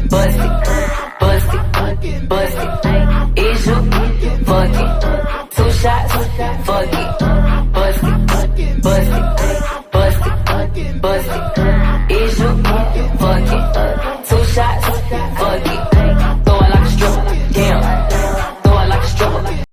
bust it, bust it, bust it. Is you fuck it? 2 shots, fuck it, bust it, bust it, bust it, bust it. Is you fuck it? 2 shots, fuck it.